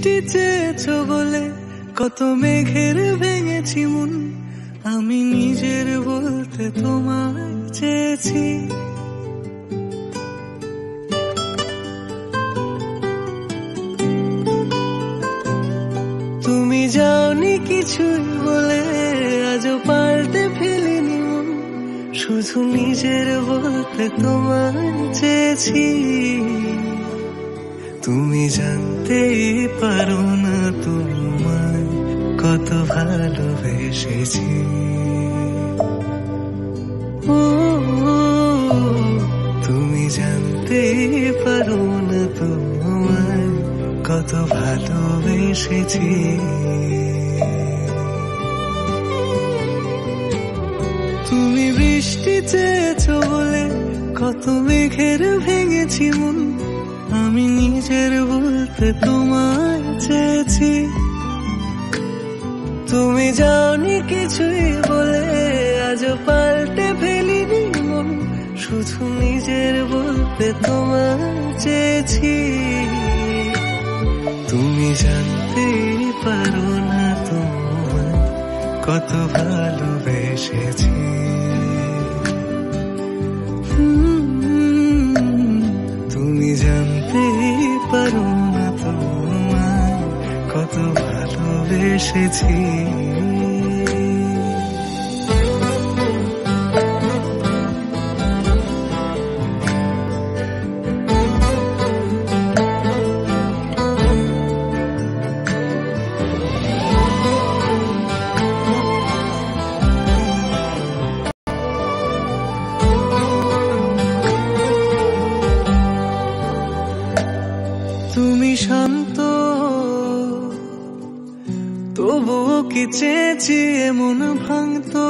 বৃষ্টি চেয়েছো বলে কত মেঘের ভেঙেছি মন, আমি নিজের বলতে তোমায় চেয়েছি। তুমি যাওনি কিছুই বলে আজও পাল্টে ফেলিনি মন, শুধু নিজের বলতে তোমায় চেয়েছি। তুমি জানতেই পারো না তোমায় কত ভালোবেসেছি। ও তুমি জানতেই পারো না তোমায় কত ভালোবেসেছি। তুমি বৃষ্টি চেয়েছো বলে কত মেঘের ভেঙেছি মন, আমি নিজের বলতে তোমায় চেয়েছি। তুমি যাওনি কিছুই বলে আজও পাল্টে ফেলিনি মন, শুধু নিজের বলতে তোমায় চেয়েছি। তুমি জানতেই পারো না তোমায় কত ভালোবেসেছি। তুমি জানতেই পারো না তোমায় কত ভালোবেসেছি। তুমি শান্ত তবুও কি চেয়েছি এমন ভাঙতো,